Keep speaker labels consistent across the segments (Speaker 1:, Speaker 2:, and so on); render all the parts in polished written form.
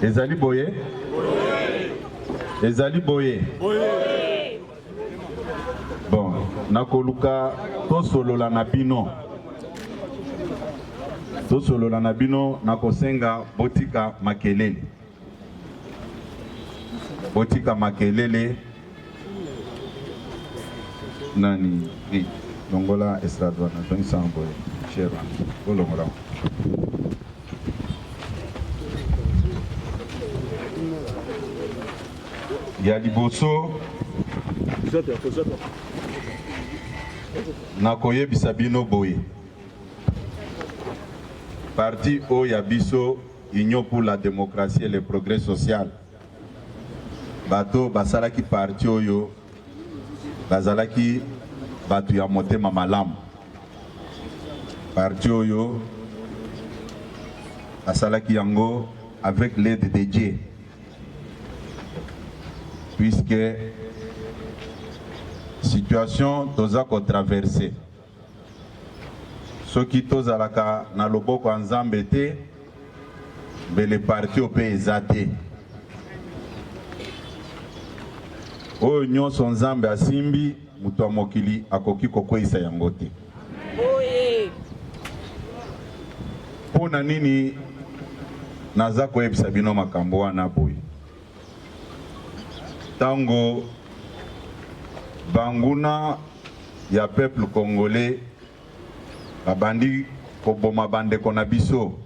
Speaker 1: Ezali boye? Ezali boye? Bon, nakoluka tosolola na bino. Tosolola na bino nakosenga botika makelele. Botika makelele. Nani? Longola estradwana, donc ça envoie. Cher Olongora. Ya liboso nakoyebisa bino boye. Parti o ya biso Union pour la démocratie et le progrès social. Bato basalaki parti oyo bazalaki batu ya motema malamu. Parti oyo basalaki yango avec l'aide de Dieu. Puisque situation toza ko traverser. Soki tozalaka na loboko ya Nzambe te, bele parti ope ezate. Oyo nyonso Nzambe asimbi, mutu wa mokili akoki kokweyisa yango te. Pona nini naza koyebisa bino makambo wana boye? Tango banguna ya peuple congolais babandi koboma bandeko na biso,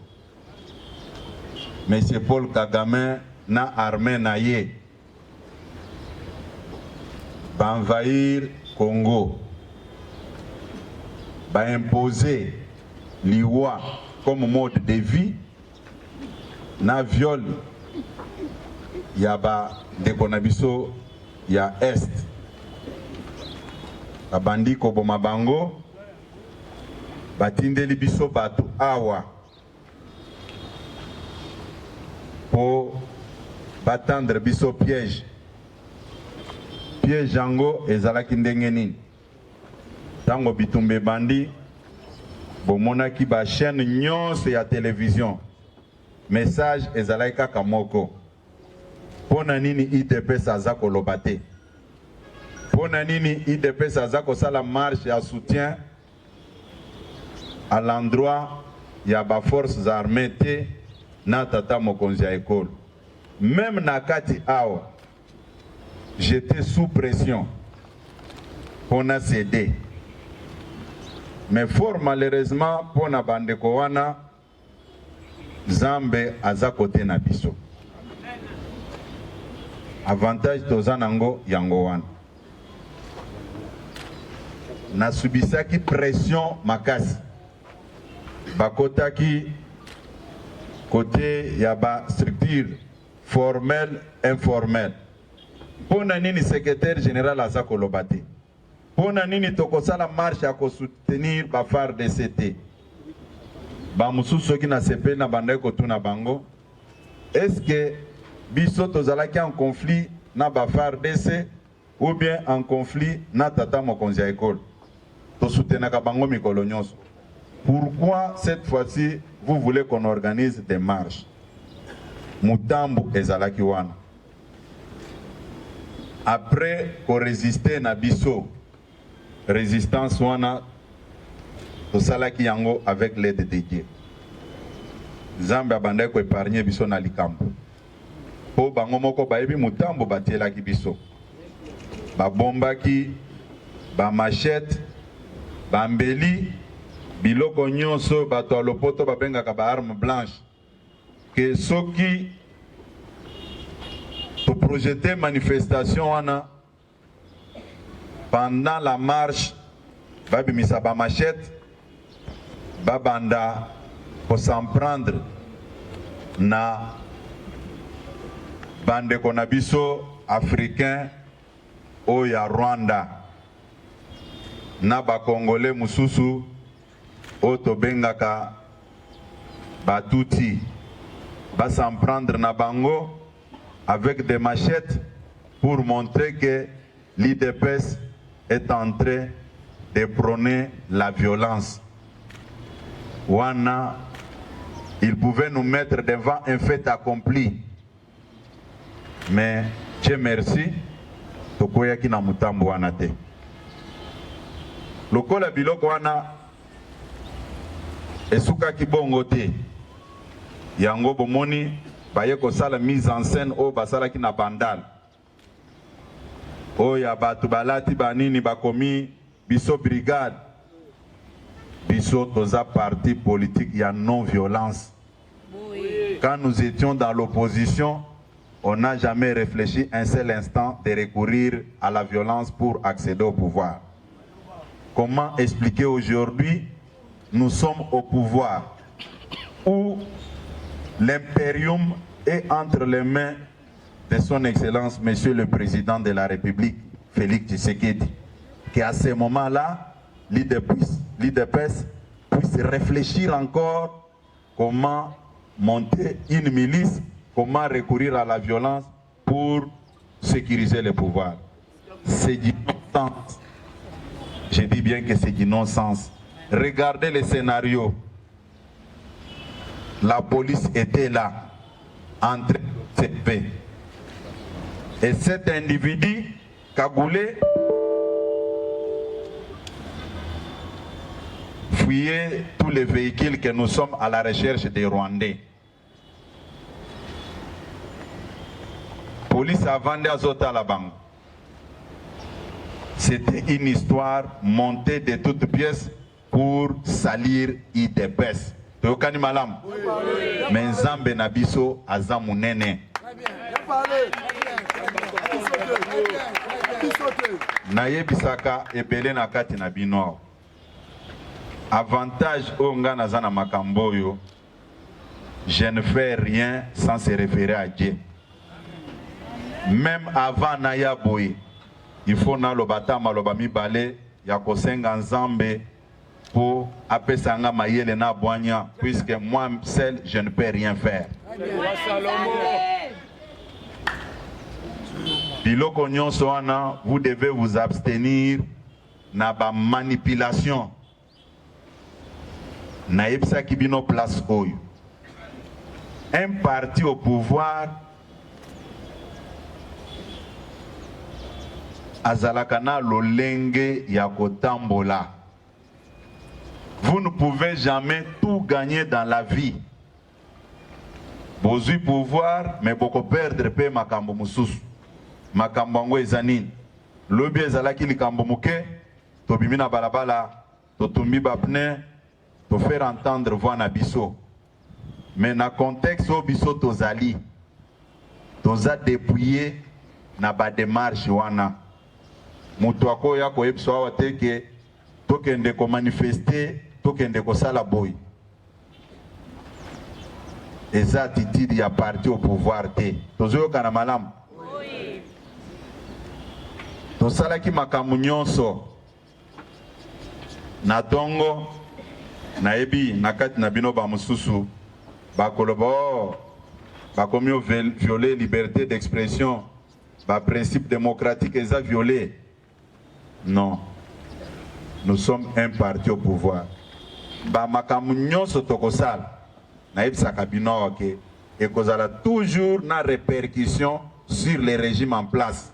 Speaker 1: Monsieur Paul Kagame na armée na ye banvahir Congo, imposer liwa comme mode de vie na viol ya ba ndeko na biso ya est. Babandi koboma bango, batindeli biso batu awa po batendre biso piège. Piège yango ezalaki ndenge nini? Tango bitumbe bandi bomonaki ba chaîne nyonso ya télévision, message ezalaki kaka moko. Pona nini IDPS aza koloba te? Pona nini IDPS aza kosala marche ya soutien à l'endroit ya ba forces armées te na tata mokonzi ya ekolo? Même na kati awa j'étais sous pression pour na céder, mais fort malheureusement pour na bandeko wana Nzambe aza kote na biso. Avantage tozanango yango wana. Nasubisaki pression makasi. Bakotaki côté ya ba structure formelle, informelle. Pona nini secrétaire général aza kolobate? Pona nini tokosala marche à soutenir ba FARDC? Ba mususu ki na sepe na bandai kotuna bango. Est-ce que biso tozalaki en conflit na ba FARDC ou bien en conflit na tata mokonzi ya ekolo? To soutenaka bango mikolo nyonso. Pourquoi cette fois-ci vous voulez qu'on organise des marches? Mutambu ezalaki wana. Après qu'on résistait na biso, résistance wana tosalaki yango avec l'aide de Dieu. Nzambe abandai ko épargner biso na likambo. Po bango moko bayebi mutambo batielaki biso. Babombaki, ba machette, bambeli, biloko nyonso bato lopoto babengaka ba arme blanche. Que soki to projeter manifestation wana pendant la marche, babimisa ba machette, babanda pour s'en prendre na bandeko na biso africain oya Rwanda na ba congolais mususu oto bengaka batuti ba s'en prendre na bango avec des machettes pour montrer que l'IDPS est en train de prôner la violence. Wana, il pouvait nous mettre devant un fait accompli. Mais Dieu merci, tokoyaki na mutambo wana te. Lokola biloko wana esukaki bongo te. Yango bomoni baye kosala mise en scène o basalaki na bandal. Oya batu balati banini bakomi biso brigade. Biso toza parti politique ya non-violence. Oui. Quand nous étions dans l'opposition, on n'a jamais réfléchi un seul instant de recourir à la violence pour accéder au pouvoir. Comment expliquer aujourd'hui, nous sommes au pouvoir où l'impérium est entre les mains de son Excellence, Monsieur le Président de la République, Félix Tshisekedi, qui à ce moment-là, l'IDPS puisse réfléchir encore comment monter une milice, comment recourir à la violence pour sécuriser le pouvoir. C'est du non-sens. Je dis bien que c'est du non-sens. Regardez le scénario. La police était là, en train de s'élever. Et cet individu, cagoulé, fouillait tous les véhicules que nous sommes à la recherche des Rwandais. Police a vendu à Zotalabango. C'était une histoire montée de toutes pièces pour salir IDPS. Toyokani malam. Mais Nzambe na biso aza munene. Nayebisaka ebele na kati na bino. Avantage onga nazana makamboyo. Je ne fais rien sans se référer à Dieu. Même avant Naya Boye, il faut na lobata maloba mibale ya kosenga Nzambe pour apesanga mayele na boanya, puisque moi seul je ne peux rien faire. Biloko nyonso wana, vous devez vous abstenir na ba manipulation. Na yebisa kibino place oyo. Un parti au pouvoir azalakana lolenge ya kotambola. Vous ne pouvez jamais tout gagner dans la vie. Bozui pouvoir, mais beaucoup perdre pe makambo mususu. Makambo ngo ezanini. Lobi ezalaki likambo muke, to bimina balabala, to tumbi bapne, to faire entendre voix na biso. Mais na contexte au biso tozali, toza dépouillé na ba démarche wana. Mutu akoya ko yebso awa teke tokende ko manifester, tokende ko sala boy. Eza attitude ya parti au pouvoir te. Tozoyo kana malamu. Oui. Tosala ki makamu nyonso. Na tongo na ebi nakati na bino ba mususu ba kolobo ba komio violer liberté d'expression, ba principe démocratique eza violé. Non. Nous sommes un parti au pouvoir. Ba makamu nyonso tokosala na ebisaka bino ke ekozala toujours na répercussion sur les régimes en place.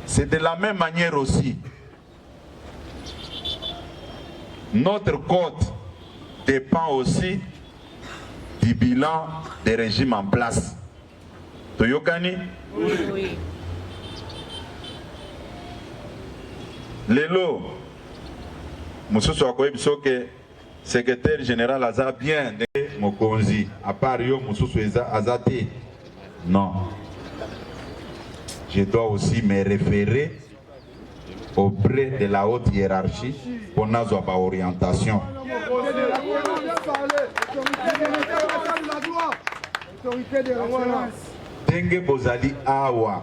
Speaker 1: C'est de la même manière aussi. Notre cote dépend aussi du bilan des régimes en place. Toyokani? Oui. Oui. Lelo, Moussou Akoyebiso que secrétaire général aza bien de Mokonzi. À part yo, Moussou Azate. Non. Je dois aussi me référer auprès de la haute hiérarchie pour notre orientation. Tenge bozali awa.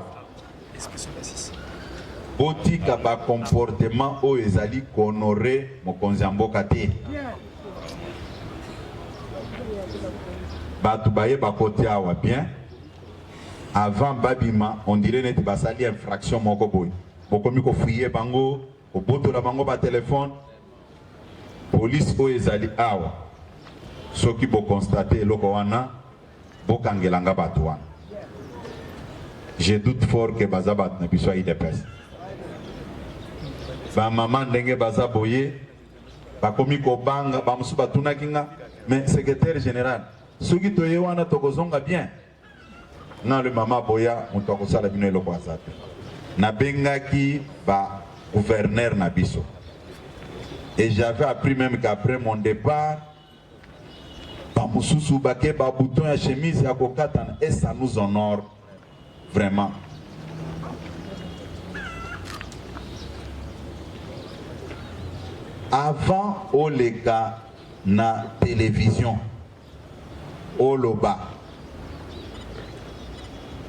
Speaker 1: Botika ba comportement o ezali honoré mokonzi mboka te. Batu baye ba côté awa bien. Avant babima, on dirait net basali infraction moko boy. Bokomi ko fouiller bango, ko boto la bango ba téléphone. Police o ezali awa. Soki bo constater loko wana, bo kangelanga batu wana. je doute fort que bazabat na biso IDPS. Ba maman ndenge baza boye, ba komi ko banga, ba musu batuna kinga, mais secrétaire général, soki toye wana tokozonga bien. Na le mama boya mutoko sala bino eloko azate. Na bengaki ba gouverneur na biso. Et j'avais appris même qu'après mon départ, Bamususu Bake, bouton à chemise à Kokatan, et ça nous honore vraiment. Avant, au lega na télévision, au loba,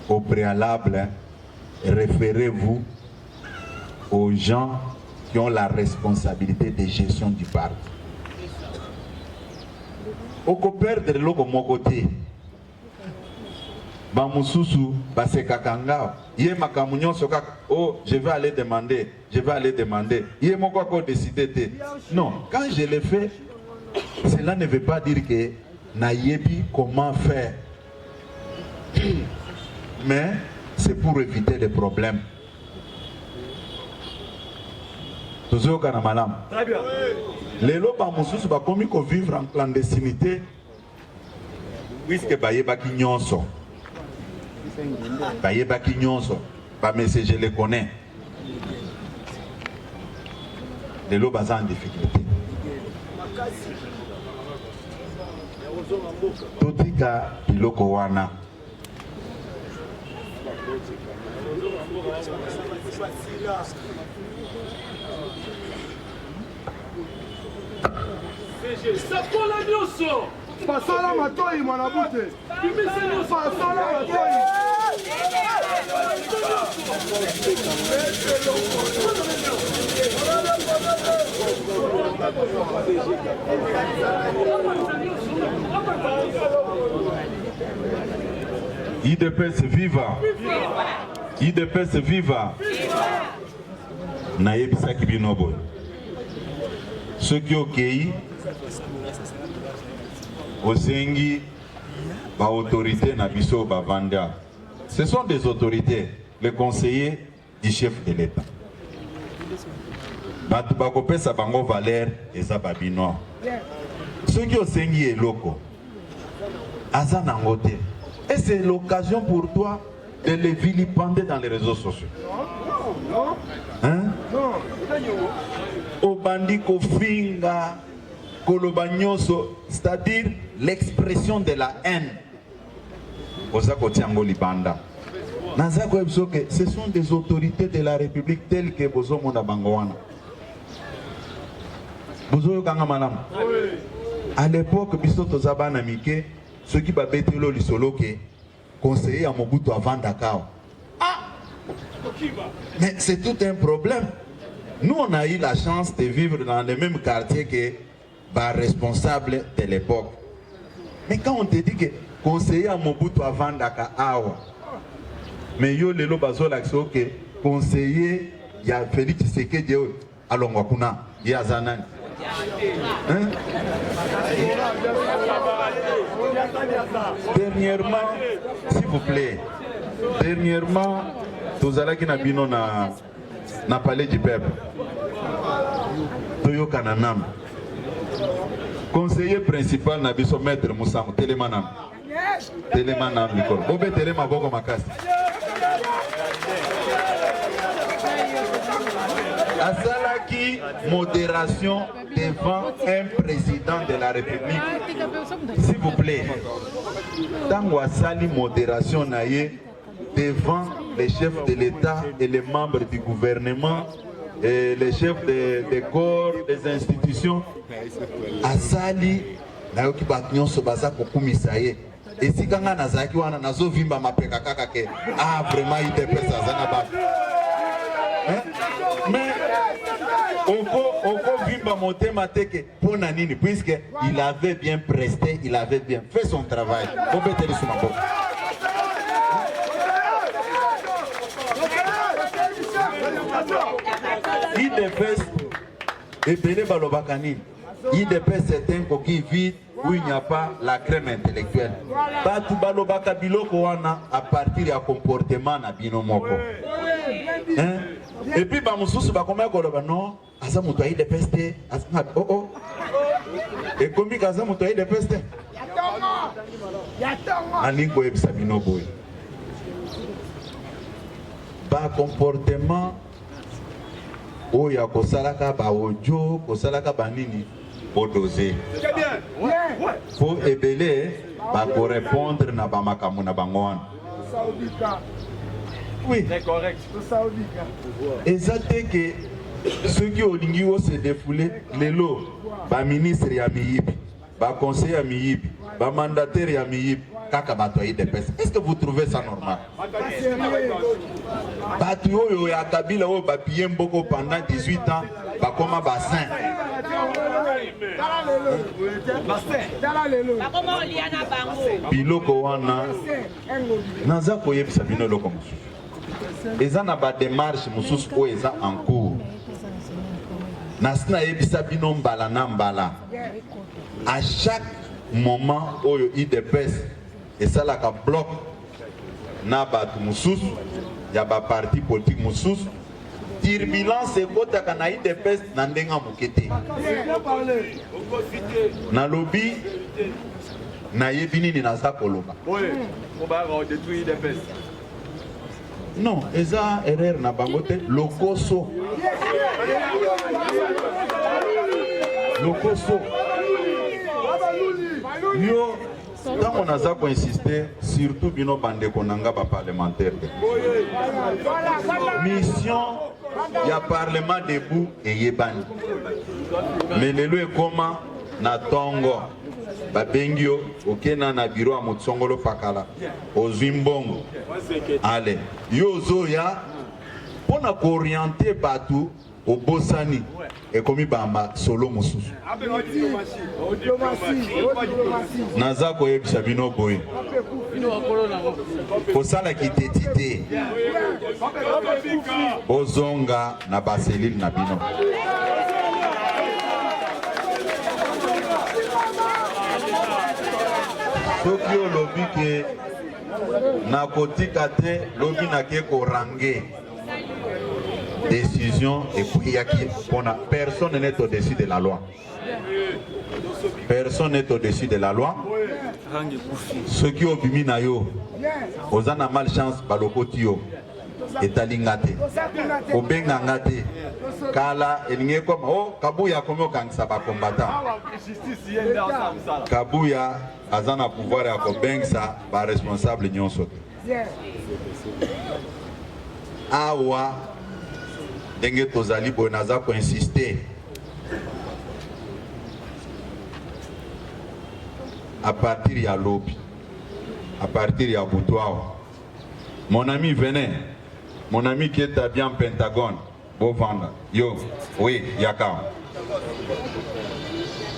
Speaker 1: au préalable, référez-vous aux gens qui ont la responsabilité de gestion du parc. Au copère de l'eau comme mon côté, Bamususu, Basekakanga, Yé Makamunion Sokak, oh, je vais aller demander, Yé Mokoko décidé. Non, quand je l'ai fait, cela ne veut pas dire que Nayebi comment faire. Mais c'est pour éviter des problèmes. Toujours au malam. Très bien. Les lots Bamususu va commis qu'on vivre en clandestinité, puisque Bayebaki Nyonso. Bayebaki Nyonso. Mais je les connais. Les lots basés en difficulté. Totika Piloko Wana.
Speaker 2: Sakola nyoso pasala matoi mwana bute pasala matoi
Speaker 1: IDPS viva. IDPS viva. Nayebisaki binobo. Ceux qui ont cueilli Osengi, ba autorité Nabiso Bavanda. Ce sont des autorités, les conseillers du chef de l'État. Batubako sa bango Valère et Zababino. Ceux qui ont Osengi et Loko, Azanangote. Et c'est l'occasion pour toi de les vilipender dans les réseaux sociaux. Hein? Obandi Kofinga. C'est-à-dire l'expression de la haine. Ce sont des autorités de la République telles que Bozo Monda Bangoana. Bozo Kangamanam. À l'époque, Bisoto Zabana Mike, ceux qui battaient le Soloke, conseiller à Mobutu avant Dakar. Mais c'est tout un problème. Nous, on a eu la chance de vivre dans le même quartier que responsable de l'époque. Mais quand on te dit que conseiller à Mobutu avant Dakar, mais yo lelo bazo l'action que conseiller y a Félix Tshisekedi à Longwakuna, y a Zanan. Dernièrement, s'il vous plaît, Tozala qui n'a bino na palais du peuple. Toyo Kananam. Conseiller principal Nabiso Maître Moussam, Télémanam. Télémanam, Nicole. Bobe Téléma Bogo Makasi. Asalaki, modération devant un président de la République. S'il vous plaît. Tango Asali, modération naïe devant les chefs de l'État et les membres du gouvernement. Et les chefs des corps, des institutions, Asali, Nayoki Baknyon Sobaza Kokumisaye. Et si Kanga Nazaki wana Nazo Vimba Mapeka Kakake, vraiment il était prêt à Zanaba. Mais Oko Vimba Mote Mateke pour Nanini, puisqu'il avait bien presté, il avait bien fait son travail. IDPS et Bele Balobakani. IDPS c'est un coquille vide où il n'y a pas la crème intellectuelle. Batu balobaka biloko wana à partir ya comportement na bino moko. Hein? Et puis ba mususu ba komaya koloba non, asa mutu ayi de peste, asa oh oh. Et comme kaza mutu ayi de peste. Ani ko ebisa bino boy. Ba comportement oya kosalaka ba audio, kosalaka ba nini odosé. Faut ebele ba ko répondre na ba makamu na bango. Oui, c'est correct. Exactement que ceux qui ont dit se défouler, les lots, ba ministre ya miyibi, ba conseiller ya miyibi, ba mandataire ya miyibi, kaka batoyi de peste. Est-ce que vous trouvez ça normal? Batu oyo ya Kabila oyo ba piller mboko pendant 18 ans, ba koma bassin. Biloko wana naza koyebisa bino loko mosusu. Eza na ba démarche mosusu oyo eza en cours. Nasina yebisa bino mbala na mbala. À chaque moment oyo IDPS esalaka bloc na batu mosusu ya ba parti politique mosusu, turbulence ekotaka na IDPS na ndenga mokete. Na lobby na yebi nini naza koloba. Non, eza erreur na bangote lokoso. Lokoso. Yo, tant on a ça pour insister, surtout bino bande konanga ba parlementaire. Mission ya parlement debout et yebani. Mais lelo e koma na tongo. Babengio okena na biro a motsongolo pakala ozimbongo. Allez, yo zoya pona ko orienter batu au bosani et komi bamba solo mususu. Naza ko yebisa bino boy. Kosala kitetite. Bozonga na baselil na bino. Soki o lobi ke na kotika te lobi na ke ko range décision et puis yaki pona personne n'est au-dessus de la loi. Personne n'est au-dessus de la loi. Ceux qui ont bimi na yo ozana malchance balokoti yo etalingate obenga ngate kala elinge comme oh kabuya komo kangisa ba combattant kabuya azana pouvoir ya kobengsa ba responsable nyonso awa denge tozali boy naza ko insister à partir ya lobi à partir ya boutoir. Mon ami venez, mon ami qui est habillé en Pentagone, beau vendre. Yo, oui, Yakao.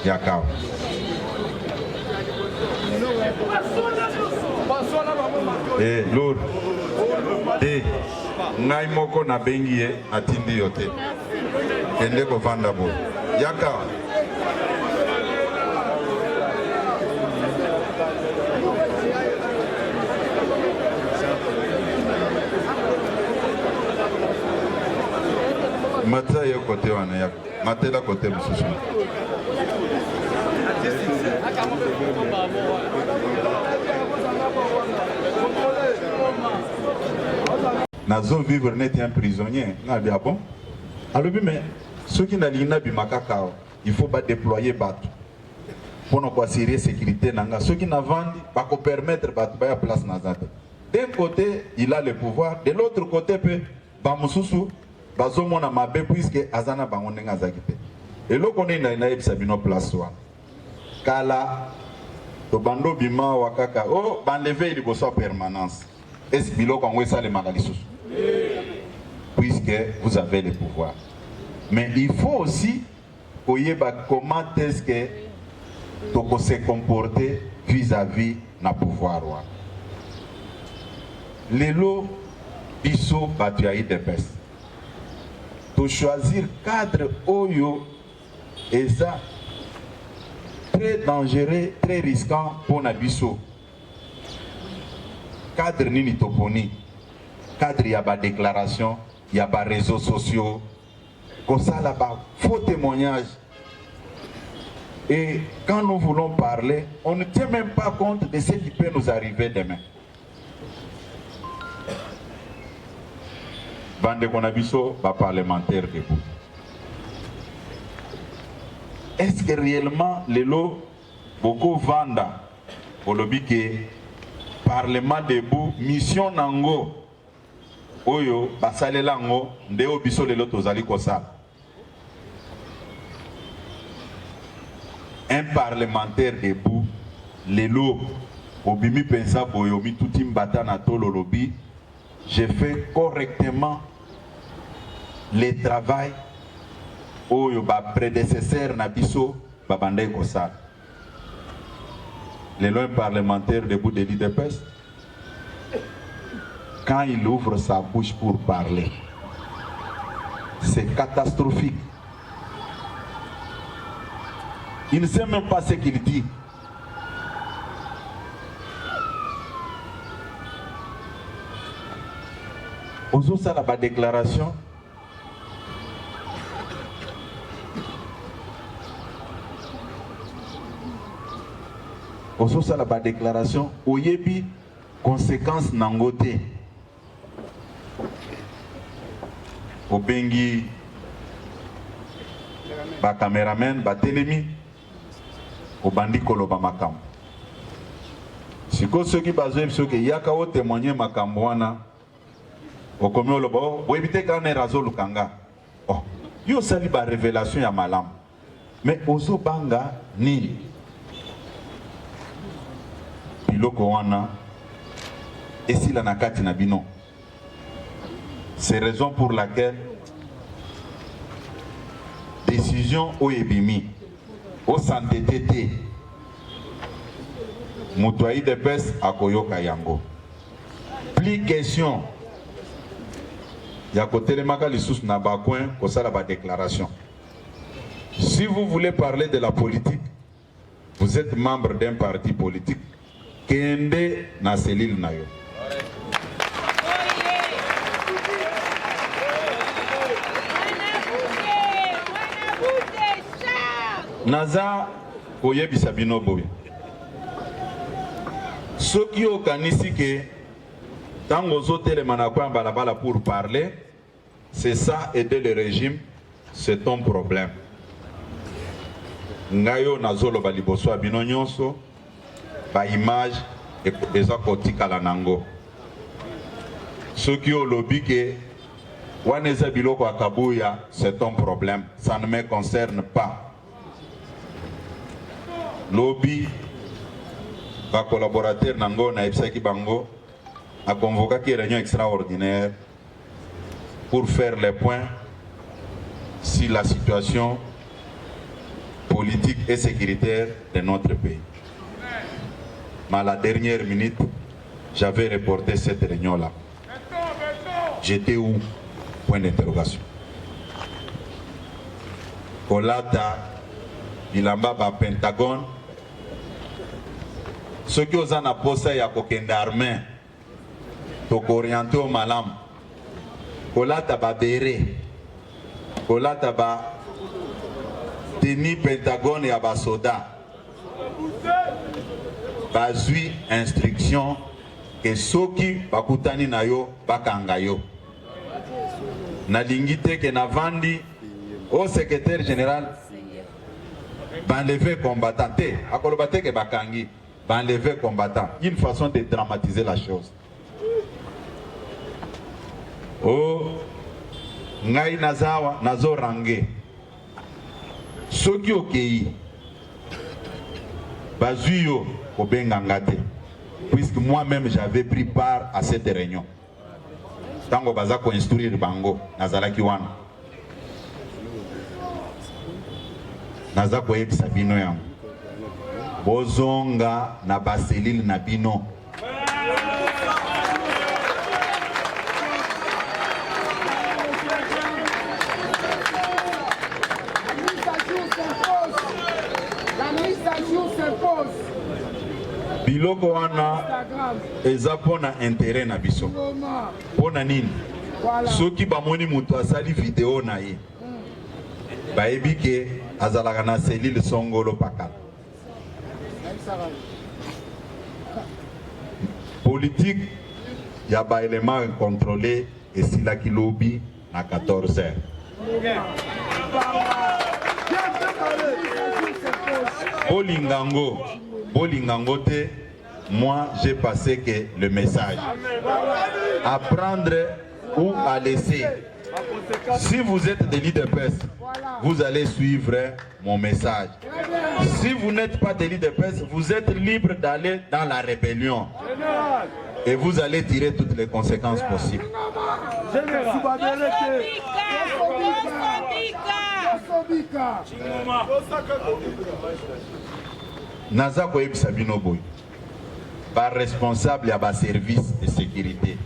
Speaker 1: Yakao. Eh, Lord. Eh, ngai moko na bengi atindi yote. Kende ko vanda bo. Yakao. Mata yo kote wana ya matela kote mususu. Nazo vivre net un prisonnier. Na bien bon. Alors mais ceux qui n'alina bimakaka, il faut pas déployer bateau. Pour nous assurer sécurité nanga. Ceux qui n'avandi pas qu'on permettre bateau ba place nazate. D'un côté, il a le pouvoir, de l'autre côté peut ba mususu bazomona mabe puisque azana bango ndenga zakite. Et lo kone na yebisa bino place wa. Kala to bando bima wakaka oh banleve il bosso permanence. Est-ce bilo kongwe ça le magalisus? Puisque vous avez le pouvoir. Mais il faut aussi koyeba comment est-ce que toko se comporter vis-à-vis na pouvoir wa. Lelo biso batu ya IDPS. To choisir cadre oyo eza très dangereux, très risquant pour Nabiso. Cadre nini toponi, cadre y a pas déclaration, il y a pas réseaux sociaux, comme ça là-bas, faux témoignage. Et quand nous voulons parler, on ne tient même pas compte de ce qui peut nous arriver demain. Bande Konabiso, pas parlementaire debout. Est-ce que réellement les lots, beaucoup vendent pour le but que Parlement debout, mission nango, oyo, basale lango, ndeo biso les lots tozali kosala. Un parlementaire debout, les lots, obimi pensa boyomi touti mbata na tolo lobi, j'ai fait correctement le travail oyo ba prédécesseur na biso babandai kosala. Les lois parlementaires debout de l'IDPS, quand il ouvre sa bouche pour parler, c'est catastrophique. Il ne sait même pas ce qu'il dit. Ozo ça la déclaration. Ozo ça la déclaration. Oyebi conséquences nangote. Obengi ba cameraman ba telemi. Obandi koloba makambo. Siko ceux qui bazouent ceux qui yaka o témoigner makambo wana. Okomi oloba o ebite kana razo lukanga. Oh, yo sali ba révélation ya malam. Mais ozo banga ni biloko wana esila na kati na bino. C'est raison pour laquelle décision oyebimi au santé tété Moutouaï de Pes à Koyoka Yango. Plus question. Yakote le maka lissus na bakouin kosala ba déclaration. Si vous voulez parler de la politique, vous êtes membre d'un parti politique, kende na selil na yo. Naza koyebi sabino boye. Soki okanisi ke tango zotele manakwa balabala pour parler, c'est ça aider le régime, c'est ton problème. Ngayo nazolo baliboso abino nyonso ba image et eza kotika la nango. Soki olobi ke waneza biloko akabuya, c'est ton problème, ça ne me concerne pas. Lobby, va collaborateur Nango, na Epsaki Bango, a convoqué une réunion extraordinaire pour faire les points sur la situation politique et sécuritaire de notre pays. Mais à la dernière minute, j'avais reporté cette réunion-là. J'étais où? Point d'interrogation. Kolata, Bilamba, Pentagone. Ceux qui ont un poste à Kokende armé, toko orienté au malam, kolata ba béré, kolata ba teni Pentagone et ba soda, bazui instruction que ceux qui bakutani na yo bakanga yo. Na lingite que na vandi au secrétaire général banlevé combattant te, akolobate ke bakangi. Enlever combattant, une façon de dramatiser la chose. Oh, ngai nazawa nazo range. Soki okei, bazuyo obengangate. Puisque moi-même j'avais pris part à cette réunion. Tango baza ko instruire bango nazalaki wana. Nazako yebisa bino yango. Bozonga na baselil na bino. biloko wana eza pona intérêt na biso pona nini soki bamoni mutu asali video na ye bayebi ke azalaka na selile songolo pakala politique ya ba élément contrôlé esilaki lobi na 14h. Bolingango te, moi j'ai passé que le message. À prendre ou à laisser. Si vous êtes des leaders de presse, vous allez suivre mon message. Si vous n'êtes pas des leaders de presse, vous êtes libre d'aller dans la rébellion. Et vous allez tirer toutes les conséquences possibles. Naza koyebisa bino boy ba responsable ya ba service de sécurité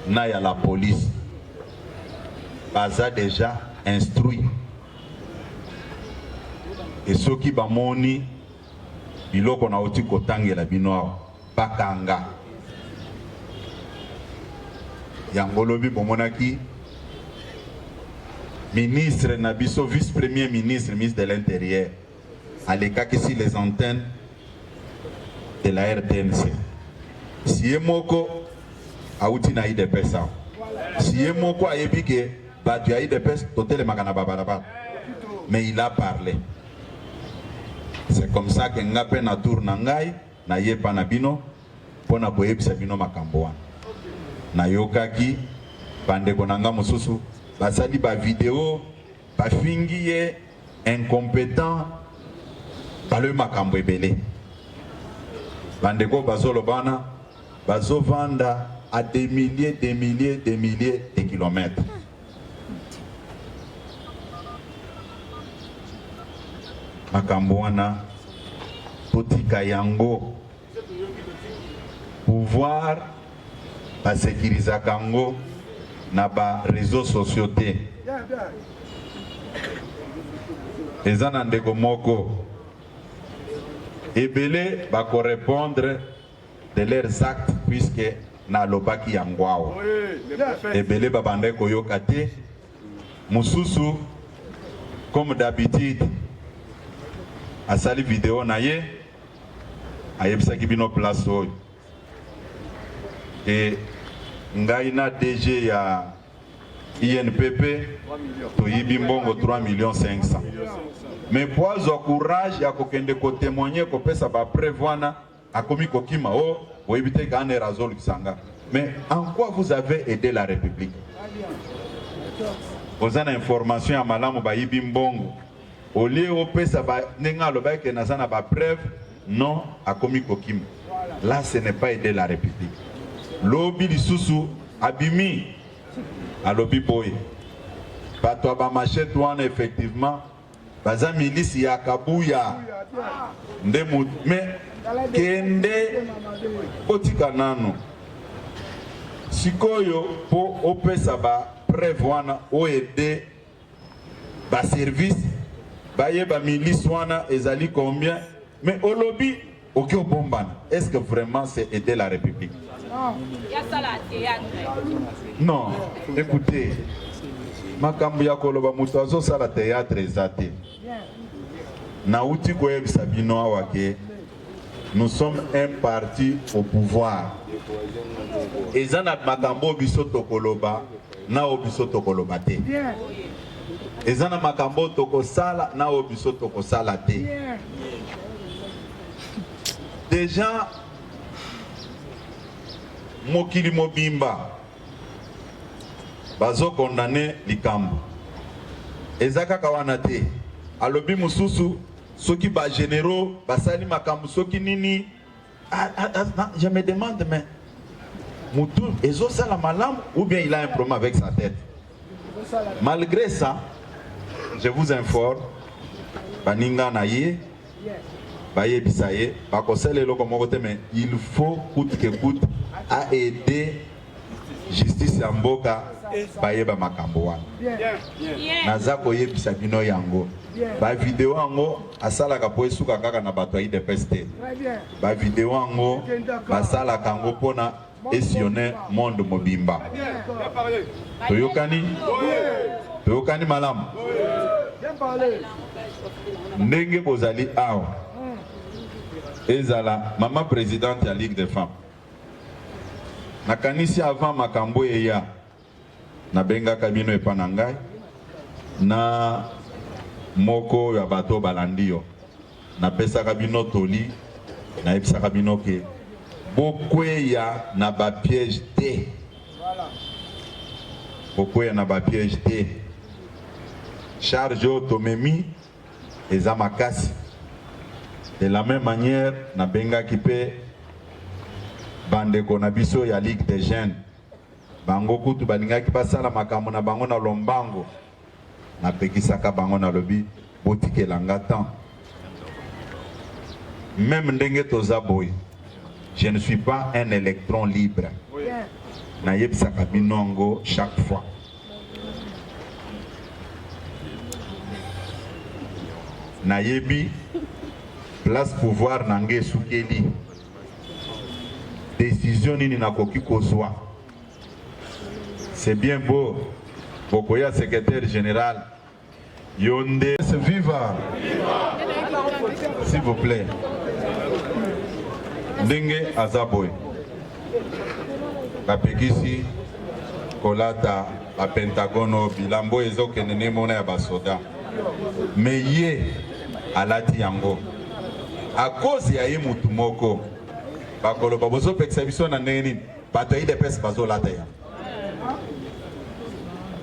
Speaker 1: na ya la police baza déjà instruit et soki bamoni biloko na oti kotangela bino bakanga yangolobi bomonaki ministre Nabiso, vice-premier ministre, ministre de l'Intérieur, à l'écart ici les antennes de la RTNC. Si Moko a outil na de pesa, si Moko a épiqué, bah tu as eu des pes, totel le magana babalaba. Mais il a parlé. C'est comme ça que ngape na tour nangai, na ye panabino, pona boyeb sabino makamboa. Na yokaki, bande konanga mususu. Basali ba vidéo, ba fingiye incompétent, ba le makambo ebele. Bandeko bazolo bana, bazo vanda à des milliers de kilomètres. Makambo wana totika yango pouvoir ba sécuriser kango na ba réseaux sociaux te ezana ndeko moko ebele ba correspondre de leurs actes puisque na lobaki yangwao ebele ba bande koyoka te mususu comme d'habitude asali vidéo na ye ayebisaki bino place oyo et ngai na DG ya INPP toyibi mbongo 3,5 millions. Mais poizo courage ya kokende ko témoigner ko pesa ba prévoana akomi kokima o boyibite ka ane razol kisanga. Mais en quoi vous avez aidé la République? Vous avez information à malamu ba yibi mbongo au lieu au pesa ba nenga lo ba ke nazana ba preuve non akomi kokima. Là ce n'est pas aider la République. Lobi lisusu abimi à lobi boy bato ba machette wana effectivement baza milice ya kabuya ndemu mais kende otika nano sikoyo po opesa ba preuve wana o aider ba service ba yeba milice wana ezali combien mais au lobby aucun bombana. Est-ce que vraiment c'est aider la République? Non, écoutez, makambo ya koloba mutu azo sala théâtre ezate. Na uti koyebi sabino awake. Nous sommes un parti au pouvoir. Ezana makambo biso tokoloba na obiso tokoloba te. Ezana makambo tokosala na obiso tokosala te. Déjà mokili mobimba bazo condamné likambo ezaka kawana te alobi mususu soki ba généraux basali makambo soki nini je me demande mais mutu ezo sala malamu ou bien il a un problème avec sa tête. Malgré ça je vous informe baninga na ye baye bisaye bakosele loko moko te mais il faut coûte que coûte à aider justice ya mboka bayeba makambo wana naza koyebisa bino yango ba vidéo ango asala ka po esuka kaka na bato yi DPS te ba vidéo ango basala kango pona esionner monde mobimba toyokani malamu ndenge bozali awa ezala mama présidente ya Ligue des femmes nakanisi avant makambo eya nabengaka bino epa na ngai na moko ya bato balandi yo napesaka bino toli nayebisaka bino ke bokweya na bapiège te bokweya na bapiège te charge oyo tomemi eza makasi de la même manière nabengaki mpe bandeko na biso ya Ligue des jeunes bango kutu balingaki basala makambo na bango na lombango napekisaka bango na lobi botikelanga temps même ndenge toza boye je ne suis pas un électron libre nayebisaka bino yango chaque fois nayebi place pouvoir nange esukeli décision nini nakoki kozwa c'est bien beau bokoya secrétaire général Yonde se viva s'il vous plaît ndenge azaboy bapekisi kolata bapentagono bilambo ezokende nemona ya basoda me ye alati yango a cause ya ye mutu moko bakoloba bozopekisa biso na ndenge nini bato ya IDPS bazolata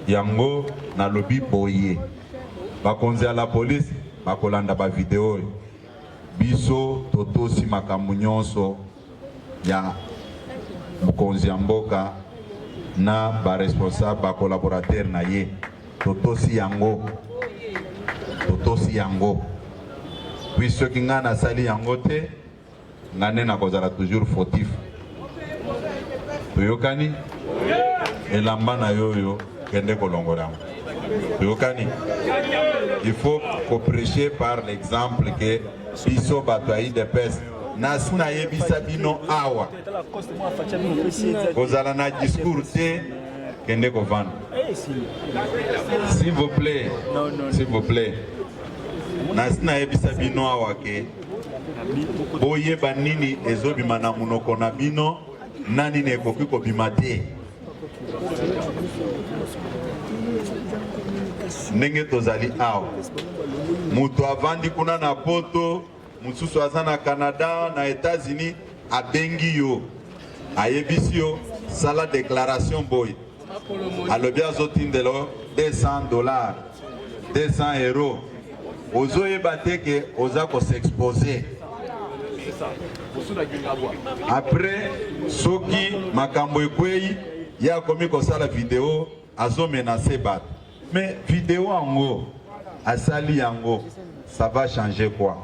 Speaker 1: yango nalobi boye bakonzi ya la police bakolanda ba video biso totosi makambo nyonso ya mokonzi ya mboka na ba responsable ba collaborateur na ye totosi yango puisque nga na sali yango te ngane na kozala toujours fautif toyokani elamba na yoyo kende kolongola toyokani il faut prêcher par l'exemple que biso bato ya IDPS nasi nayebisa bino awa kozala na discours te kende kovanda s'il vous plaît nasi nayebisa bino awa ke boyeba nini ezobima na munoko na bino na nini ekoki kobima te ndenge tozali awa mutu avandi kuna na poto mususu aza na Canada na États-Unis abengi yo ayebisi yo sala déclaration boy alobi azotindelo $200 €200 ozoyeba te ke oza s'exposer après soki makambo ekwei ya komi kosala video azomenase bato mais vidéo yango asali yango ça va changer quoi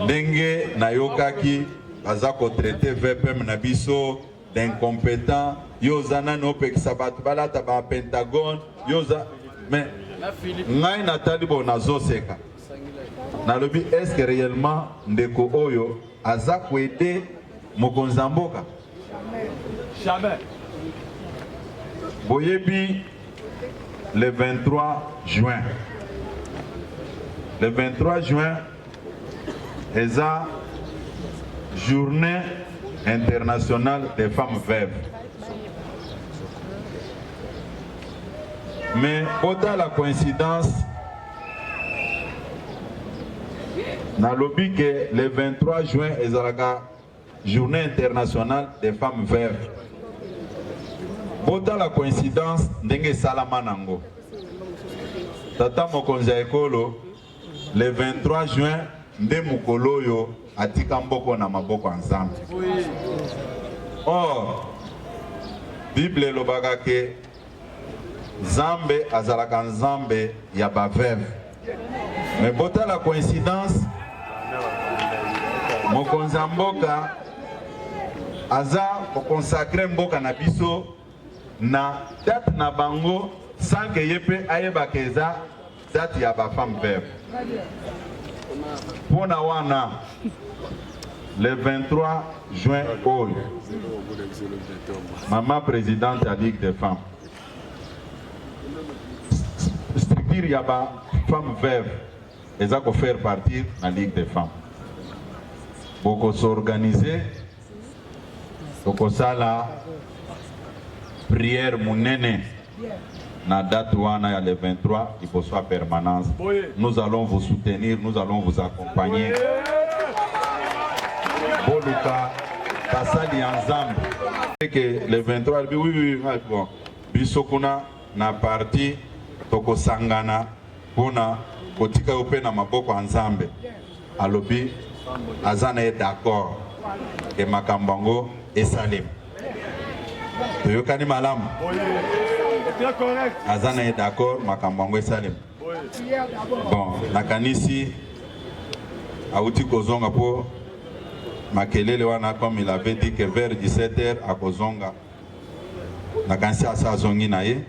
Speaker 1: ndenge nayokaki baza kotraite VPM na biso d'incompétent yoza nani opekisa bato balata ba Pentagone yoza mais ngai natali bo nazoseka nalobi est-ce que réellement ndeko oyo aza koede mokonzi ya mboka jamais boyebi le 23 juin. Le 23 juin, est la journée internationale des femmes veuves. Mais autant la coïncidence, dans le lobby que le 23 juin est la journée internationale des femmes veuves. Autant la coïncidence, ndenge salama nango. Tata mokonzi ya ekolo, le 23 juin, nde mukolo yo atika mboko na maboko ensemble. Or, Bible elobaka ke Nzambe azalaka Nzambe ya baveuve. Mais bota la coïncidence, mokonzi ya mboka aza consacré mboka na biso na date na bango sans que yepe ayeba keza date ya ba femme veuve. Pona wana le 23 juin oyo maman présidente à Ligue des femmes. Structure ya ba femme veuve eza ko faire partir la Ligue des femmes. Boko s'organiser, boko sala prière munene na date wana ya le 23 il faut soit permanence. Nous allons vous soutenir, nous allons vous accompagner. Boluka basali ensemble que le 23 oui bon bisokuna na parti toko sangana pona kotika ope na maboko ensemble alobi azana est d'accord que makambango esalem toyokani malamu azana est d'accord makambango esalem bon nakanisi auti kozonga po makelele wana comme il avait dit que vers 17h à kozonga nakanisi asa zongi na ye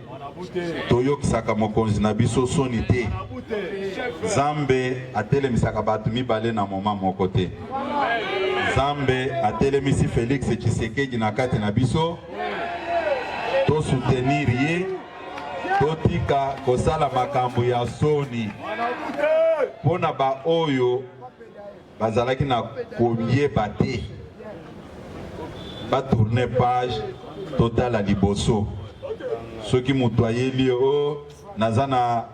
Speaker 1: toyokisaka mokonzi na biso soni te Zambe atelemisaka bato mibale na moma moko te Zambe atelemisi Félix Tshisekedi na kati na biso to soutenir ye totika kosala makambo ya soni pona ba oyo bazalaki na koyeba te ba tourner page total à liboso soki mutu ayeli o nazana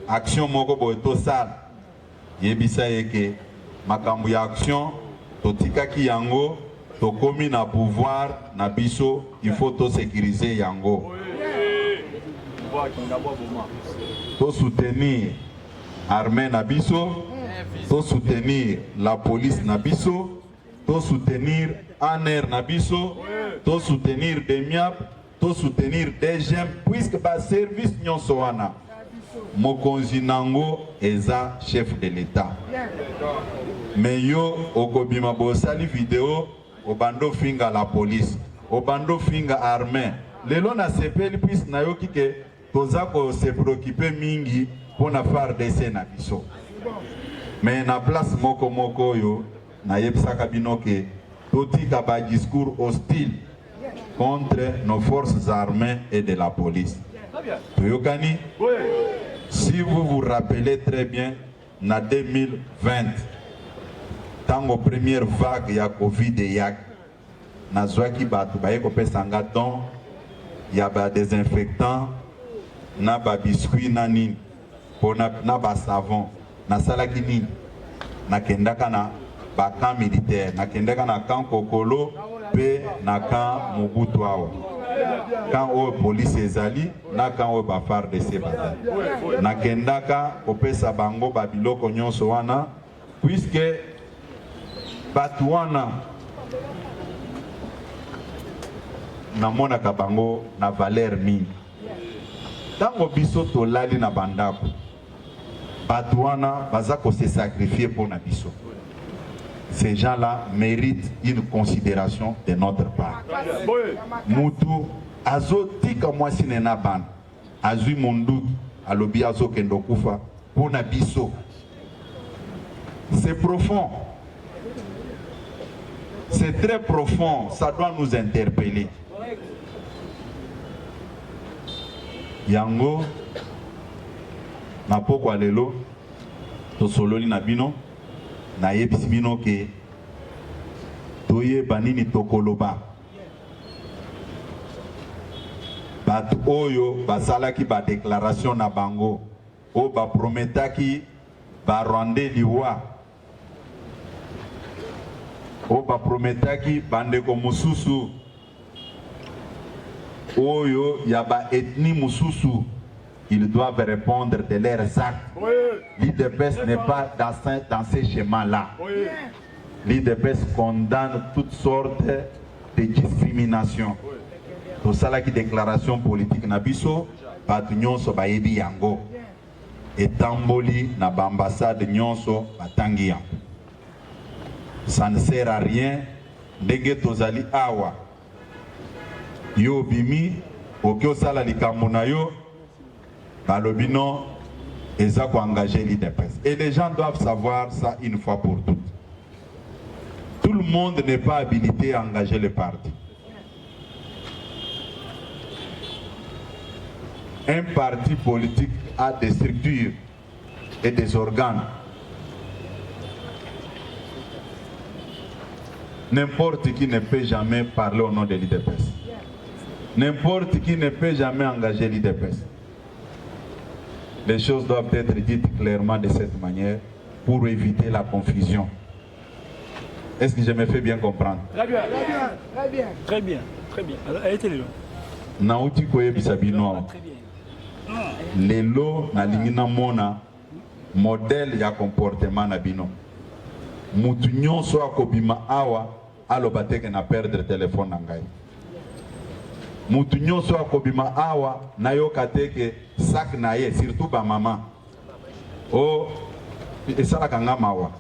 Speaker 1: action moko boye tosala yebisa yeke makambo ya action totikaki yango tokomi na pouvoir na biso il faut to sécuriser yango to soutenir armée na biso to soutenir la police na biso to soutenir ANR na biso to soutenir DEMIAP to soutenir DGM puisque ba service nyonso wana mokonzi nango eza chef de l'État. Mais yo okobima bosali vidéo obando finga la police obando finga armée lelo na sepeli puisque na yo kike toza ko se préoccuper mingi pona FARDC na biso. Mais na place moko moko yo na yebisaka bino ke totika ba discours hostile contre nos forces armées et de la police. Toyokani, si vous vous rappelez très bien, en 2020, tango première vague ya Covid et yak, na zwaki batu baye kopé sangaton, ya ba désinfectant, na ba biscuit na nini, na ba savon, na salaki nini, na kendaka na ba camp militaire, na kendaka na camp Kokolo, pe na camp Mobutu awa. Quand o police ezali na quand o ba FARDC bazali na kendaka kopesa bango babiloko nyonso wana puisque batu wana namonaka bango na valeur mingi tango biso tolali na bandako batu wana baza ko se sacrifier pour na biso. Ces gens-là méritent une considération de notre part. Mutu azo tika mwasi nena ban azui mundu alobi azo kendo kufa pona biso. C'est profond. C'est très profond, ça doit nous interpeller. Yango na poko lelo to sololi na bino na yebisi bino ke toye banini tokoloba batu oyo basalaki ba déclaration na bango o ba prometaki ba rwande liwa o ba prometaki bandeko mususu oyo ya ba ethnie mususu. Ils doivent répondre de leurs actes. L'IDPS n'est pas dans ces schémas-là. L'IDPS condamne toutes sortes de discriminations. Tout ça là qui déclaration politique nabiso, batu nyonso bayebi yango. Et tamboli na bambassade nyonso batangi yango. Ça ne sert à rien. Ndenge tozali awa. Yo bimi, okyo sala likambo na yo. Balobino Et ça pour engager l'IDPS. Et les gens doivent savoir ça une fois pour toutes. Tout le monde n'est pas habilité à engager le parti. Un parti politique a des structures et des organes. N'importe qui ne peut jamais parler au nom de l'IDPS. N'importe qui ne peut jamais engager l'IDPS. Les choses doivent être dites clairement de cette manière pour éviter la confusion. Est-ce que je me fais bien comprendre?
Speaker 2: Très bien, très bien, très bien, très bien. Alors, arrêtez-le.
Speaker 1: Nauti koye bisabino. Lelo na lingina mona modèle ya comportement na bino. Mutu nyonso akobima awa alobateke na perdre téléphone na ngai. Mutu nyonso akobima awa na yoka teke sac na ye surtout ba maman. Oh esala kanga mawa.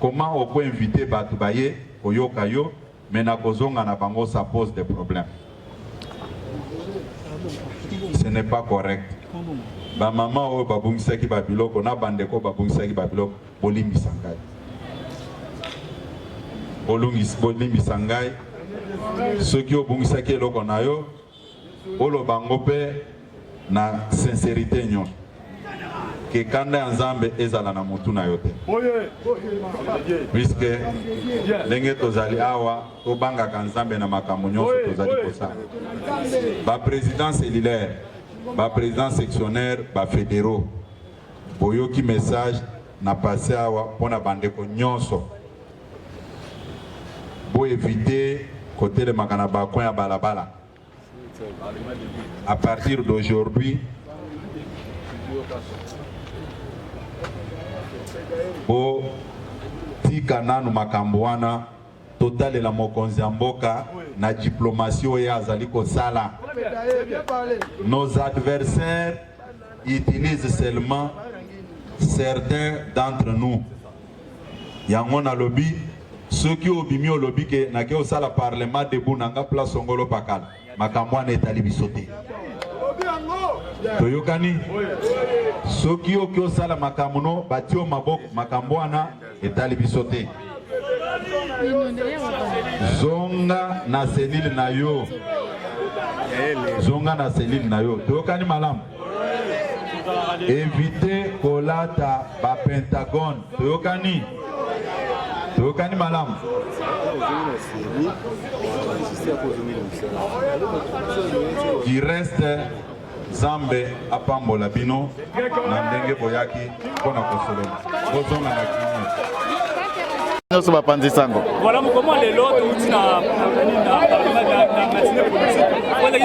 Speaker 1: Comment on peut inviter batu baye oyoka yo mais na kozonga na bango ça pose des problèmes. Ce n'est pas correct. Ba maman o babungisaki ba biloko na bandeko babungisaki ba biloko bolimbisa ngai. Bolimbisa ngai. Soki obungisaki eloko na yo olo bango pe na sincérité nyon. Que kanda nzambe ezala na mutu na yote. Puisque lenge tozali awa to banga kanzambe na makambo nyonso tozali kosala. Ba président cellulaire, ba président sectionnaire, ba fédéraux. Boyoki message na passé awa pona bandeko nyonso. Bo éviter côté le makana ba coin ya balabala. À partir d'aujourd'hui, o tika nanu makambo wana totalela mokonzi ya mboka na diplomatie oyo azali kosala. Nos adversaires utilisent seulement certains d'entre nous. Yango na lobi soki obimi olobi ke na ke osala parlement debout nanga place songolo pakala makambo wana etali biso te. Toyokani soki oki osala makambo no batio maboko makambo wana etali biso te. Zonga na selile na yo. Zonga na selile na yo. Toyokani malamu. Éviter kolata ba pentagone. Toyokani. Toyokani malamu. Qui reste Zambe apambola bino na ndenge boyaki pona kosolola. Bozonga na kinyo.
Speaker 3: Noso bapanzi sango.
Speaker 2: Voilà comment les lots outil na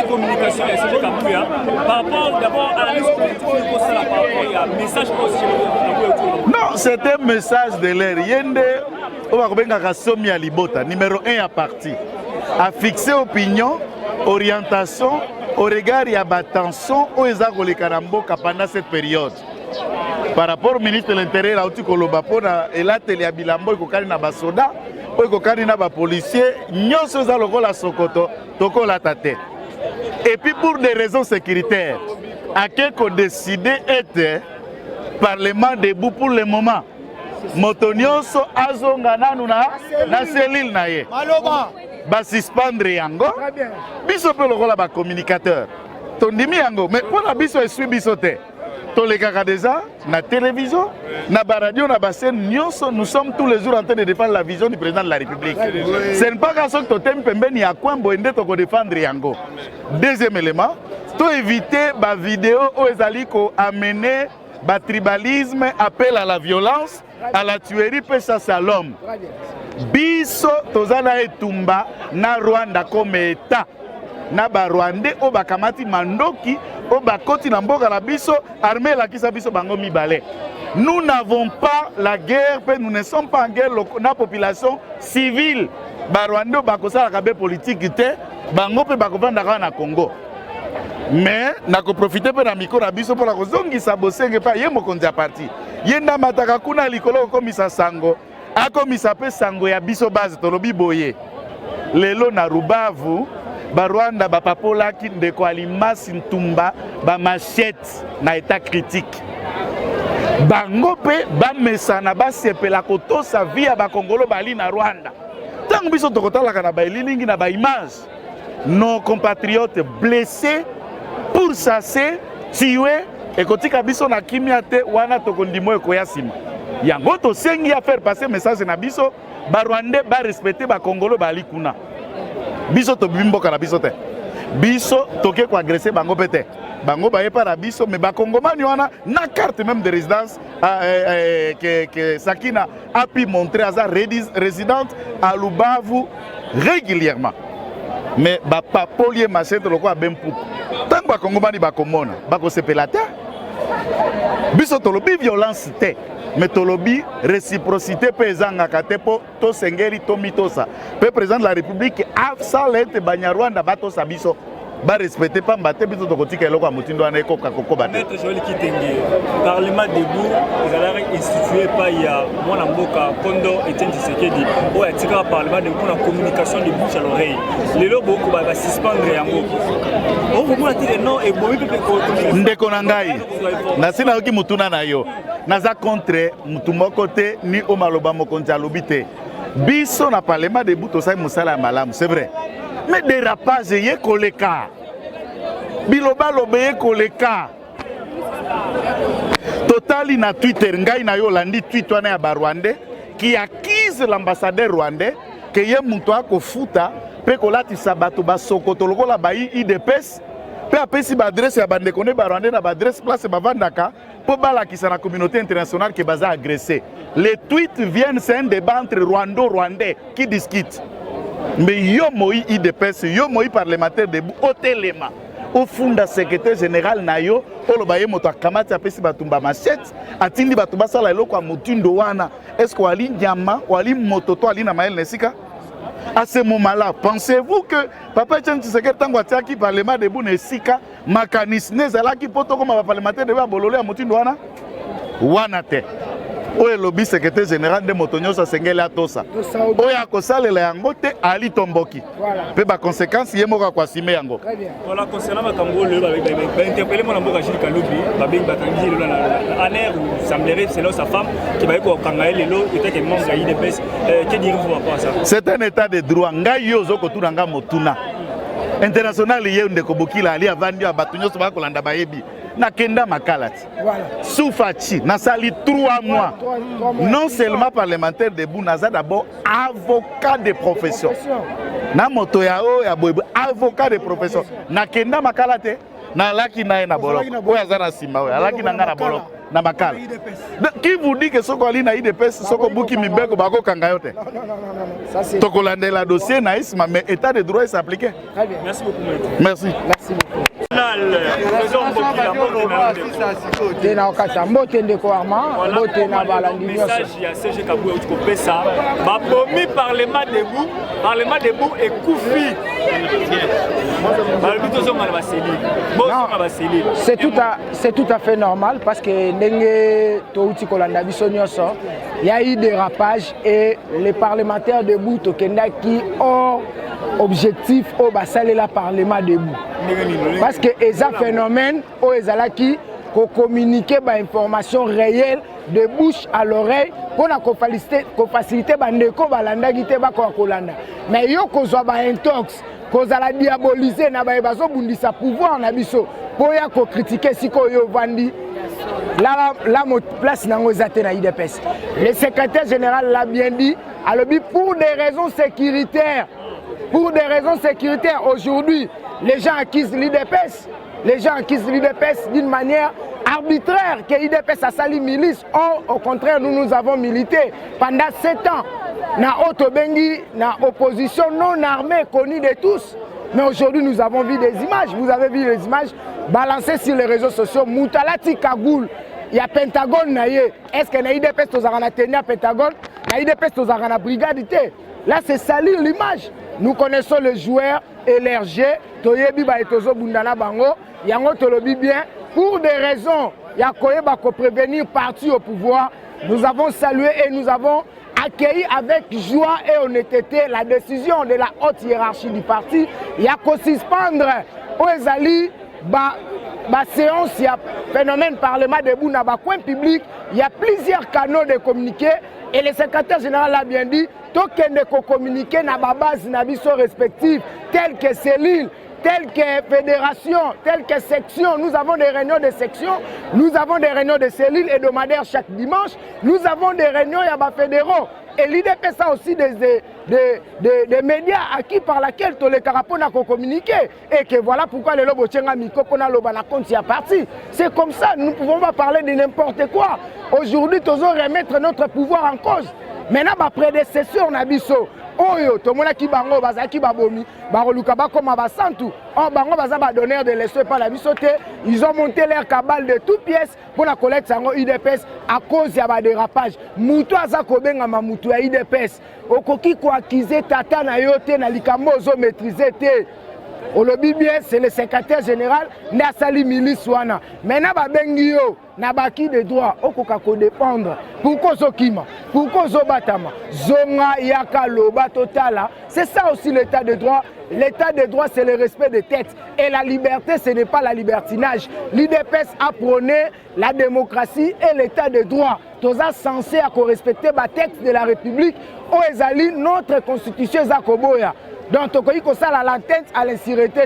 Speaker 2: communication et c'est Kapuya par rapport d'abord à la liste politique pour ça par rapport à message aussi.
Speaker 3: Non, c'est un message de l'air. Yende on va rebenga kasomi ya libota numéro 1 à parti. À fixer opinion, orientation au regard ya batension o eza koleka na mboka pendant cette période. Par rapport au ministre de l'Intérieur, il y a elateli ya bilambo ekokani na basoda, ekokani na ba policier, nyonso za lokola Sokoto, tokola tate. Et puis pour des raisons sécuritaires, à quelque décidé était parlement debout pour le moment. Motonioso azonga nanu na selil na ye. Ba suspendre yango. Biso pe lokola ba communicateur. Tondimi yango, mais pour la biso esui biso te. Tous les gars déjà, na télévision, na radio, na scène, nous sommes tous les jours en train de défendre la vision du président de la République. Ce n'est pas que totem pembeni à quoi boende to défendre yango. Deuxième élément, to éviter ba vidéo où ezali ko amener ba tribalisme, appel à la violence, à la tuerie, chasse à l'homme. Biso tozana etumba na Rwanda comme état. Na ba Rwandais o bakamati mandoki o bakoti na mboka na biso armée la kisa biso bango mibale. Nous n'avons pas la guerre, nous ne sommes pas en guerre na population civile. Ba Rwandais bakosala kabe politique te, bango pe bakofanda na Congo. Mais na ko profiter pe na micro na biso pour la kozongisa bosenge pa ye mokonzi ya parti. Yenda mataka kuna likolo komisa sango, akomisa pe sango ya biso base tolobi boye. Lelo na Rubavu ba Rwanda ba papolaki ndeko Alimasi Ntumba ba machette na état critique. bango pe bamesana basepela kotosa via bakongolo bali na Rwanda. Tant biso tokotalaka na baelilingi na baimage, nos compatriotes blessés, pourchassés, tués, et kotika biso na kimia te wana tokondimo ekoya sima. Yango tosengi ya faire passer message na biso, ba Rwandais ba respecter ba Congolo bali kuna. Biso to bimboka na biso te. Biso toke ko agresser bango pete. Bango ba yepa na biso mais ba Congomani wana na carte même de résidence que Sakina a pu montrer à sa résidente à Lubavu régulièrement. Mais ba papolier machin to loko abempu. Tant ba Congomani ba komona, ba ko sepela te. Biso tolobi violence te. Mais tolobi réciprocité pesanga katepo to sengeri to mitosa. Pe président de la République a salete banyarwanda bato sabiso. Ba respecter pas mbaté biso to kotika eloko mutindo ana eko kakoko bate.
Speaker 2: Maître Joël Kitenge, Parlement debout, ils allaient instituer pas il y a mon mboka Kondo Etienne Tshisekedi. O atika Parlement debout pour la communication de bouche à l'oreille. Les lobos ko ba suspendre yango. On vous a dit non et bomi pe ko
Speaker 3: ndeko na ngai. Na sina oki mutuna na yo. Naza contre mutu moko te ni o maloba mokonzi alobi te. Biso na Parlement debout to sai musala malamu, c'est vrai. Mais dérapage yé koleka. Biloba lobe yé koleka. Totali na Twitter ngai na yo landi tweet wana ya Barwandais qui accuse l'ambassadeur rwandais que yé mutu akofuta pe kolatisa bato basokoto lokola bayi IDPS pe apesi ba adresse ya bande kone Barwandais na ba adresse place bavandaka po balakisa na communauté internationale que baza agressé. Les tweets viennent, c'est un débat entre Rwando-Rwandais qui discutent. Mais yo moi IDPS, yo moi parlementaire de Otelema, au fond de secrétaire général na yo, olobaye moto akamati apesi batumba machette, atindi batumba sala eloko mutindo wana. Est-ce qu'on ali nyama, ou ali mototo ali na mael nesika? À ce moment-là, pensez-vous que Papa Etienne Tshisekedi tango atiaki parlement de nesika, makanisme ezalaki poto koma parlementaire de bololo ya mutindo wana? Wana te. Oye lobby secrétaire général de Motonyosa Sengele Atosa. Oye akosalela yango te ali tomboki. Pe ba conséquence ye moko kwa sime yango.
Speaker 2: Voilà concernant makambo le ba interpeller mon mboka Jules Kalubi, ba bing batangi le na aner semblerait selon sa femme qui va ko kanga lelo était que mon gaï de pes que direz-vous par rapport à ça? C'est
Speaker 3: un état de droit ngai yo zoko tunanga motuna. International ye ndeko bokila ali avandi abatunyoso ba kolanda bayebi. Nakenda makalati. Voilà. Soufachi, Nasali 3 mois. Non seulement parlementaire debout, Naza d'abord avocat de profession. Na moto ya o ya boy avocat de profession. Nakenda makalate, na laki na na bolo. Oya zana sima oya, laki na ngana bolo. Na makala. Qui vous dit que soko ali na IDPS soko buki mibeko bako kanga yote? Non. Ça c'est Tokolande la dossier na isma mais état de droit s'appliquer. Très bien.
Speaker 2: Merci beaucoup maître.
Speaker 3: Merci.
Speaker 2: Merci beaucoup.
Speaker 4: Tena okata mbote ndeko arma mbote na balandi
Speaker 2: message ya CG Kabou utiko pesa ba bomi parlement debout et koufi
Speaker 4: c'est tout à fait normal parce que ndenge to utiko landa biso nyoso il y a eu des rapages et les parlementaires debout to kenda qui ont objectif au basaler la parlement debout parce que eza phénomène au ezalaki ko communiquer ba information réelle de bouche à l'oreille pour na ko faciliter bandeko balanda gite ba ko kolanda mais yo ko zwa ba intox ko zala diaboliser na ba bazo bundisa pouvoir na biso pour ya ko critiquer siko yo vandi la place nango ezate na IDPS. Le secrétaire général l'a bien dit, alobi pour des raisons sécuritaires. Pour des raisons sécuritaires, aujourd'hui, les gens accusent l'IDPS. Les gens accusent l'IDPS d'une manière arbitraire, que l'IDPS a sali milice. Or, au contraire, nous avons milité pendant 7 ans. Na Otobengi, na opposition non armée, connue de tous. Mais aujourd'hui, nous avons vu des images. Vous avez vu les images balancées sur les réseaux sociaux. Moutalati Kagoul, il y a Pentagone. Est-ce que na IDPS tozarana tenu à Pentagone? Na IDPS tozarana brigadité. Là, c'est salir l'image. Nous connaissons le joueur LRG, Toyebi Baetozo Bundana Bango, Yango Tolobi bien, pour des raisons, Yakoyeba ko prévenir parti au pouvoir, nous avons salué et nous avons accueilli avec joie et honnêteté la décision de la haute hiérarchie du parti, Yako suspendre Oezali séance, il y a phénomène Parlement debout dans le coin public, il y a plusieurs canaux de communiquer et le secrétaire général l'a bien dit, tout qu'on communiquer dans la base respective, telles que cellules, telles que fédération, telles que section. Nous avons des réunions de section, nous avons des réunions de cellules hebdomadaires chaque dimanche, nous avons des réunions il y a fédéraux. Et l'IDPS a aussi des médias acquis par lesquels tous les carapons ont communiqué. Et que voilà pourquoi les lobos tient micro pour la compte y a parti. C'est comme ça, nous ne pouvons pas parler de n'importe quoi. Aujourd'hui, nous allons remettre notre pouvoir en cause. Maintenant, ma prédécesseur, on a biso. Oyo, tout le monde qui bango, bazaki babomi, baroluka bakoma basantu. Oh, bango baza ba donneur de l'essai par la bisoté. Ils ont monté leur cabale de toutes pièces pour la collecte sango IDPS à cause de la dérapage. Moutou azako benga ma moutou ya IDPS. Okoki ko acquise tata na yote na likambo zo maîtriser te. Olobi bien, c'est le secrétaire général Nasali Milice wana. Maintenant ba bengi yo na baki de droit okoka ko dépendre. Pourquoi zokima? Pourquoi zobatama? Zonga yaka loba totala. C'est ça aussi l'état de droit. L'état de droit, c'est le respect des têtes. Et la liberté, ce n'est pas la libertinage. L'IDPS a prôné la démocratie et l'état de droit. Tous censés à respecter le texte de la République. Oezali, notre constitution Zakoboya. Donc, ça la tête à l'insécurité,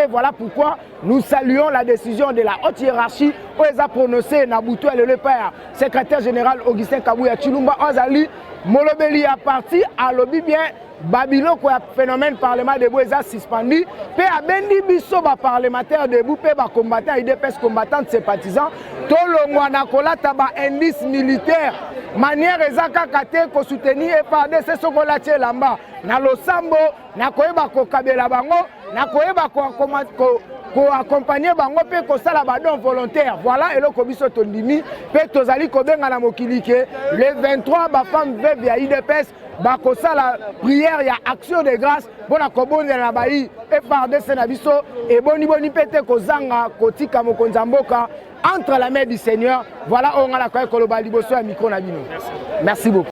Speaker 4: voilà pourquoi nous saluons la décision de la haute hiérarchie où ils ont prononcé Naboutou et le père, secrétaire général Augustin Kabouya Chilumba Ozali, Molobeli a parti à l'objet bien. Babylone quoi phénomène parlement debout est suspendu pe abendi biso ba parlementaire debout pe ba combattant IDPS combattants sympathisants tolongwa na kolata ba indice militaire manière ezaka kate ko soutenir FARDC sokola tie lamba na losambo na koyeba ko kabela bango na koyeba ko accompagner bango pe ko sala ba don volontaire voilà eloko biso tondimi pe tozali ko benga na mokili ke le 23 ba femme veuve ya IDPS bakosa la prière, il y a action de grâce pour la cobonne na baï et par des sénabiso et boni pete kozanga kotika mokonzamboka entre la main du Seigneur. Voilà on a la koye koloba liboso ya micro na bino. Merci beaucoup.